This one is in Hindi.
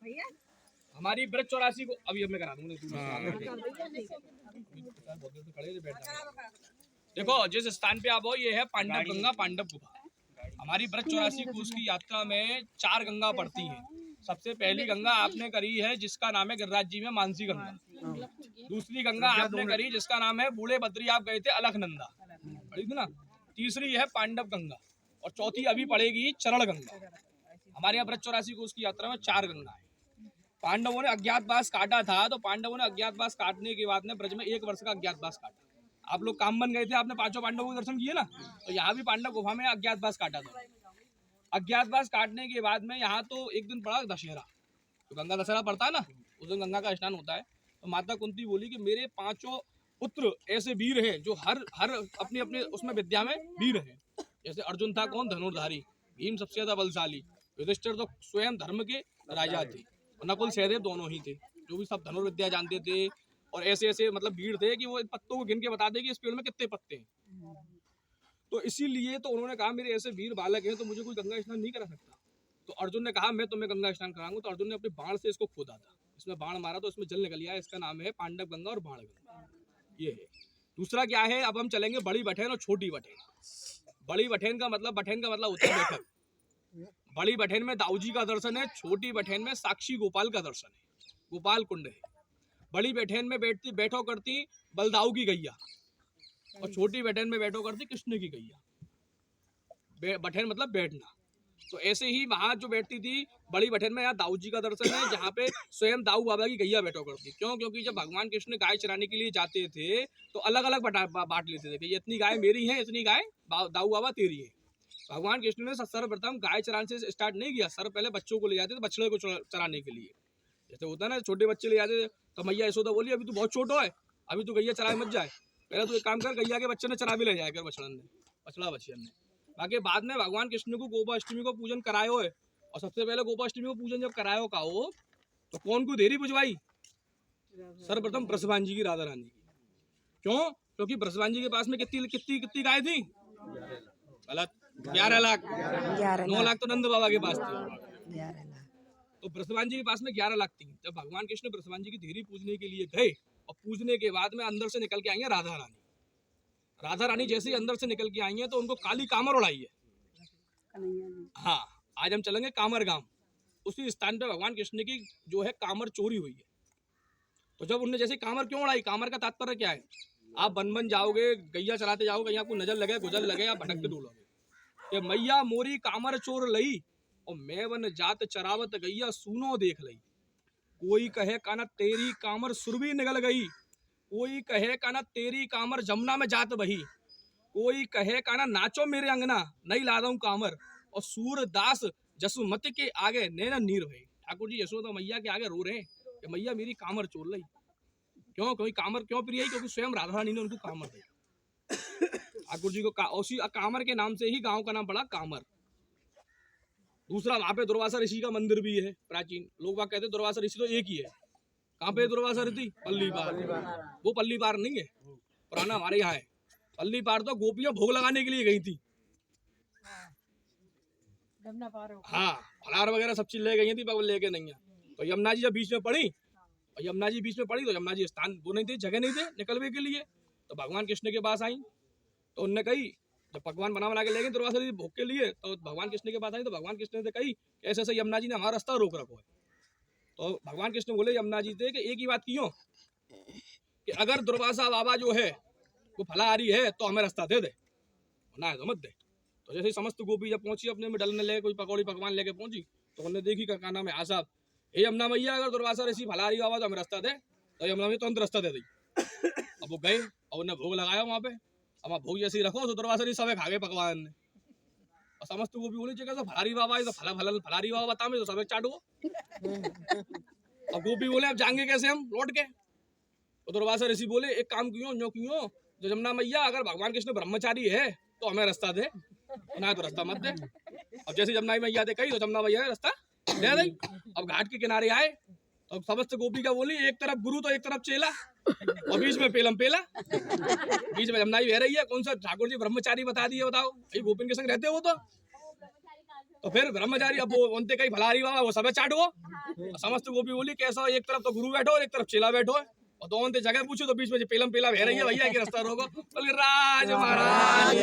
हमारी ब्रज 84 को अभी मैं करा दूंगा। देखो जिस स्थान पे आप हो ये है पांडव गंगा पांडव गुफा। हमारी ब्रज 84 कोस की यात्रा में 4 गंगा पड़ती हैं। सबसे पहली गंगा आपने करी है जिसका नाम है गिरिराज जी में मानसी गंगा। दूसरी गंगा आपने करी जिसका नाम है बूढ़े बद्री, आप गए थे अलखनंदा, पड़ी थी ना। तीसरी है पांडव गंगा और चौथी अभी पड़ेगी चरण गंगा। हमारे यहाँ ब्रज 84 कोस की यात्रा में 4 गंगा है। पांडवों ने अज्ञातवास काटा था, तो पांडवों ने अज्ञातवास काटने के बाद में ब्रज में 1 वर्ष का अज्ञातवास काटा। आप लोग काम बन गए थे, आपने 5 पांडवों के दर्शन किए ना, तो यहाँ भी पांडव गुफा में अज्ञातवास काटा था। अज्ञातवास काटने के बाद में यहाँ तो एक दिन पड़ा दशहरा, तो गंगा दशहरा पड़ता है ना, उस दिन गंगा का स्नान होता है। तो माता कुंती बोली कि मेरे 5 पुत्र ऐसे वीर हैं जो हर अपने अपने उसमें विद्या में वीर हैं। जैसे अर्जुन था कौन, धनुर्धारी, भीम सबसे ज्यादा बलशाली, युधिष्ठिर तो स्वयं धर्म के राजा थे, नकुल सहदेव दोनों ही थे जो भी सब धनुर्विद्या जानते थे। और ऐसे ऐसे मतलब भीड़ थे कि वो पत्तों को गिन के बता दे कि इस पेड़ में कितने पत्ते हैं। तो इसीलिए तो उन्होंने कहा मेरे ऐसे वीर बालक हैं तो मुझे कोई गंगा स्नान नहीं करा सकता। तो अर्जुन ने कहा मैं तुम्हें गंगा स्नान कराऊंगा। तो अर्जुन ने अपने बाण से इसको खोदा था, इसमें बाण मारा तो इसमें जल निकल आया। इसका नाम है पांडव गंगा और बाण गंगा, ये है। दूसरा क्या है, अब हम चलेंगे बड़ी बठेन और छोटी बठेन। बड़ी बठेन का मतलब होता है बैठक। बड़ी बठेन में दाऊ जी का दर्शन है, छोटी बठेन में साक्षी गोपाल का दर्शन है, गोपाल कुंड है। बड़ी बठेन में बैठो करती बलदाऊ की गैया और छोटी बठेन में बैठो करती कृष्ण की गैया। बठेन मतलब बैठना। तो ऐसे ही वहां जो बैठती थी बड़ी बठेन में, यहाँ दाऊ जी का दर्शन है जहाँ पे स्वयं दाऊ बाबा की गैया बैठो करती। क्यों? क्योंकि जब भगवान कृष्ण गाय चराने के लिए जाते थे तो अलग अलग बांट लेते थे कि इतनी गाय मेरी है, इतनी गाय दाऊ बाबा तेरी है। भगवान कृष्ण ने सर्वप्रथम गाय चराने से स्टार्ट नहीं किया, सर पहले बच्चों को ले जाते थे बछड़े को चराने के लिए। जैसे होता है ना छोटे बच्चे ले जाते थे, तो मैया यशोदा बोली अभी तू बहुत छोटो है, अभी तू गैया चराए मत जाए, पहले तू एक काम कर गैया के बच्चे ने चरा भी ले जाए कर बछड़ा बच्चे ने। बाकी बाद में भगवान कृष्ण को गोपाष्टमी को पूजन करायो है। और सबसे पहले गोपाष्टमी को पूजन जब करायो का हो तो कौन को देरी बुझवाई? सर्वप्रथम ब्रजभान जी की, राधा रानी की। क्यों? क्योंकि ब्रजभान जी के पास में कितनी गाय थी? गलत, 11 लाख। 9 लाख तो नंद बाबा के पास थी, तो ब्रजभान जी के पास में 11 लाख थी। जब भगवान कृष्ण ब्रजभान जी की देरी पूजने के लिए गए और पूजने के बाद में अंदर से निकल के आई है राधा रानी। राधा रानी जैसे ही अंदर से निकल के आई है तो उनको काली कामर उड़ाई है। हाँ, आज हम चलेंगे कामर गांव। उसी स्थान पे भगवान कृष्ण की जो है कामर चोरी हुई है। तो जब उन्होंने जैसे कामर क्यों उड़ाई, कामर का तात्पर्य क्या है? आप बन जाओगे, गैया चलाते जाओगे, यहाँ को नजर लगे गुजर लगे, आप भटकते डोलोगे। ये मैया मोरी कामर चोर लई और मैं वन जात चरावत गैया सूनो देख लई। कोई कहे काना तेरी कामर सुरभि निकल गई, कोई कहे काना तेरी कामर जमुना में जात बही, कोई कहे काना नाचो मेरे अंगना नहीं ला दूं कामर, और सूरदास जसुमति के आगे नैना नीर भई। ठाकुर जी यशोदा मैया के आगे रो रहे हैं कि मैया मेरी कामर चोर लई। क्यों? कोई कामर क्यों प्रिय? क्योंकि स्वयं राधा रानी ने उनको कामर दी। ठाकुर जी को उसी कामर के नाम से ही गांव का नाम पड़ा कामर। दूसरा वहां पे दुर्वासा ऋषि का मंदिर भी है प्राचीन। लोग वहां कहते दुर्वासा ऋषि तो एक ही है। कहाँ पे दुर्वासा ऋषि? पल्ली पार। वो पल्ली पार नहीं है, पुराना हमारे यहाँ है। पल्ली पार तो गोपियां भोग लगाने के लिए गई थी। हाँ, फलार वगैरह सब चीज ले गई थी, पर लेके नहीं है। तो यमुना जी जब बीच में पड़ी, और यमुना जी बीच में पड़ी तो यमुना जी स्थान वो नहीं थे, जगह नहीं थे निकलने के लिए। तो भगवान कृष्ण के पास आई तो उनने कही, जब पकवान बना के ले गए दुर्वासा ऋषि भोग के लिए, तो भगवान कृष्ण के पास आई तो भगवान कृष्ण ने कही ऐसे ऐसे यमुना जी ने हमारा रास्ता रोक रखो है। तो भगवान कृष्ण बोले यमुना जी थे कि एक ही बात क्यों कि अगर दुर्वासा बाबा जो है वो फलाहारी है तो हमें रास्ता दे दे, ना है तो मत दे। तो जैसे समस्त गोपी जब पहुंची अपने में डलने लगे, कोई पकौड़ी पकवान लेके पहुंची, तो उन्होंने देखी का नाम है हाँ साहब, हे यमुना मैया अगर दुर्वासा ऋषि फलाहारी बाबा तो हमें रास्ता दे। तो यमुना मैया तुरंत रास्ता दे दी। अब वो गए और उन्हें भोग लगाया वहां पे। अब भोग जैसे ही रखो तो दुर्वासा ऋषि सब खा गए पकवान ने। और समस्त गोपी बोली जगह फलाहारी बाबा है तो फलाहारी बाबा बता तो सब चाटो। अब गोपी बोले अब जाएंगे कैसे हम लौट के? तो दुर्वासा ऋषि बोले एक काम क्यों जो यमुना मैया अगर भगवान कृष्ण ब्रह्मचारी है तो हमें रास्ता दे, ना तो रास्ता मत दे। अब जैसे यमुना मैया दे कही तो यमुना मैया ने रास्ता दे दी। अब घाट के किनारे आए तो समस्त गोपी का बोली एक तरफ गुरु तो एक तरफ चेला और बीच में पेलम पेला। बीच में यमुना बह रही है। कौन सा ठाकुर जी ब्रह्मचारी बता दिए बताओ? ये गोपिन के संग रहते हो तो तो फिर ब्रह्मचारी अब वो उनते कहीं भलारी बाबा वो सब चाटो, समस्त गोपी बोली कैसा, एक तरफ तो गुरु बैठो और एक तरफ चेला बैठो है, और दोनों जगह पूछो तो बीच में पेलम पेला बह रही है, भैया की रास्ता रोको। बोले राज महाराज